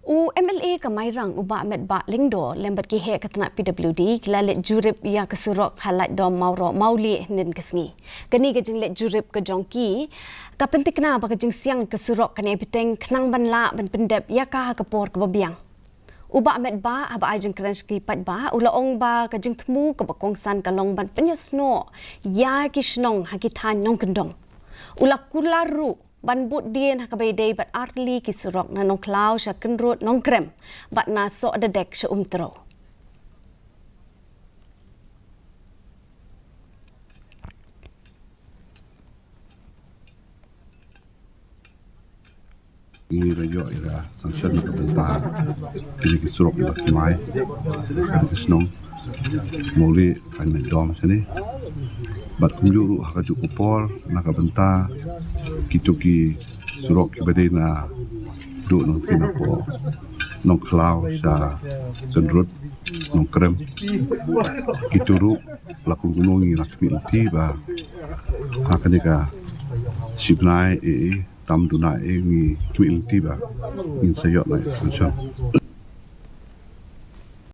MLA ka Mairang uba met ba lingdo lembat ki he katna PWD kila let Jurip ya ke Surok Laitdom Mawroh Mawlieh nin kesngi. Kani ke jing let Jurip ke jongki ka pentikna ba ke jing siang ke Surok kani piteng knang ban la ban pendep ya ka kapor ke babiang. Uba met ba aba ajeng krenski pat ba ulaong ba ke jing temu ke bakongsan kalong ban penyesno ya ki snong hakitan nong kendong. Ulak kularu ban but dien hakabai day bat artli ki Surok na nong klau sya kenrut nong krem bat na so dedek sya umtro. Ini rayo ira sanction na bentar ini ki Surok ila kimai ki snong Mawlieh kan Laitdom sini bat kunjuru hakaju kupor na kabenta kitu ki Surok ki badai na du nong kina po nong klau sa kenrut nong krem kitu ru lakung gunungi lakmi inti ba hakanika sibnai tam dunai ngi kmi inti ba in sayok na sanction